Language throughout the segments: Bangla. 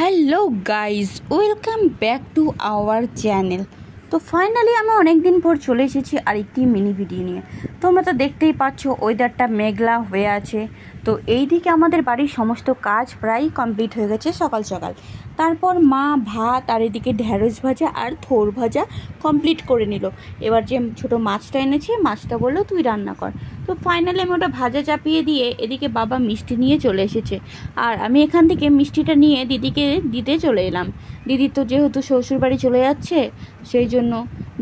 Hello guys, welcome back to our channel. তো ফাইনালি আমি অনেক দিন পর চলে এসেছি আরেকটি মিনি ভিডিও নিয়ে। তোমরা তো দেখতেই পাচ্ছ ওয়েদারটা মেঘলা হয়ে আছে। তো এই দিকে আমাদের বাড়ির সমস্ত কাজ প্রায় কমপ্লিট হয়ে গেছে সকাল সকাল। তারপর মা ভাত আর এদিকে ঢ্যাঁড়স ভাজা আর থোর ভাজা কমপ্লিট করে নিল। এবার যে ছোটো মাছটা এনেছে, মাছটা বললো তুই রান্না কর। তো ফাইনালি আমি ওটা ভাজা চাপিয়ে দিয়ে এদিকে বাবা মিষ্টি নিয়ে চলে এসেছে, আর আমি এখান থেকে মিষ্টিটা নিয়ে দিদিকে দিতে চলে এলাম। দিদি তো যেহেতু শ্বশুরবাড়ি চলে যাচ্ছে, সেই জন্য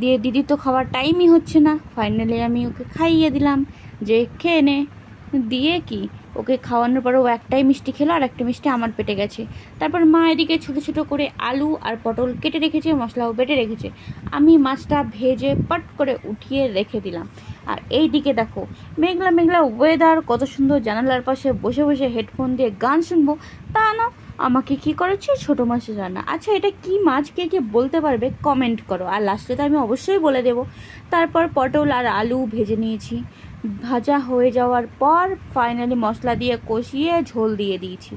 দিয়ে দিদির তো খাওয়ার টাইমই হচ্ছে না। ফাইনালি আমি ওকে খাইয়ে দিলাম যে খেয়ে নে। দিয়ে কি ওকে খাওয়ানোর পরে ও একটাই মিষ্টি খেলো আর একটা মিষ্টি আমার পেটে গেছে। তারপর মা এদিকে ছোটো ছোটো করে আলু আর পটল কেটে রেখেছে, মশলাও বেটে রেখেছে। আমি মাছটা ভেজে পট করে উঠিয়ে রেখে দিলাম। আর এই দিকে দেখো মেঘলা মেঘলা ওয়েদার, কত সুন্দর। জানালার পাশে বসে বসে হেডফোন দিয়ে গান শুনবো, তা না আমাকে কি করেছে ছোটো মাছের রান্না। আচ্ছা, এটা কি মাছ কে কে বলতে পারবে কমেন্ট করো, আর লাস্টে তো আমি অবশ্যই বলে দেব। তারপর পটল আর আলু ভেজে নিয়েছি। ভাজা হয়ে যাওয়ার পর ফাইনালি মশলা দিয়ে কষিয়ে ঝোল দিয়ে দিয়েছি।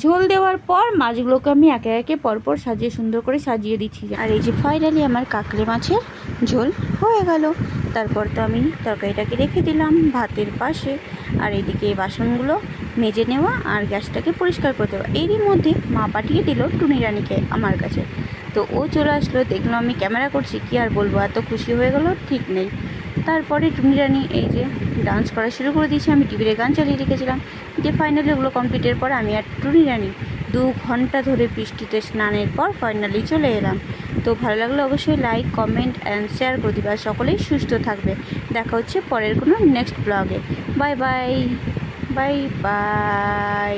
ঝোল দেওয়ার পর মাছগুলোকে আমি একে একে পরপর সাজিয়ে সুন্দর করে সাজিয়ে দিচ্ছি। আর এই যে ফাইনালি আমার কাকলে মাছের ঝোল হয়ে গেল। তারপর তো আমি তরকারিটাকে রেখে দিলাম ভাতের পাশে, আর এদিকে বাসনগুলো মেজে নেওয়া আর গ্যাসটাকে পরিষ্কার করে দেওয়া। এরই মধ্যে মা পাঠিয়ে দিল টুনি রানীকে আমার কাছে। তো ও চলে আসলো, দেখলো আমি ক্যামেরা করছি, কি আর বলবো, এত খুশি হয়ে গেল ঠিক নেই। তারপরে টুনি রানী এই যে ডান্স করা শুরু করে দিয়েছি। আমি টিভিতে গান চালিয়ে রেখেছিলাম। দিয়ে ফাইনালি ওগুলো কমপ্লিটের পর আমি আর টুনি রানী 2 ঘন্টা ধরে বৃষ্টিতে স্নানের পর ফাইনালি চলে এলাম। তো ভালো লাগলে অবশ্যই লাইক, কমেন্ট অ্যান্ড শেয়ার করে দিবা। সকলেই সুস্থ থাকবে। দেখা হচ্ছে পরের কোনো নেক্সট ব্লগে। Bye bye bye bye.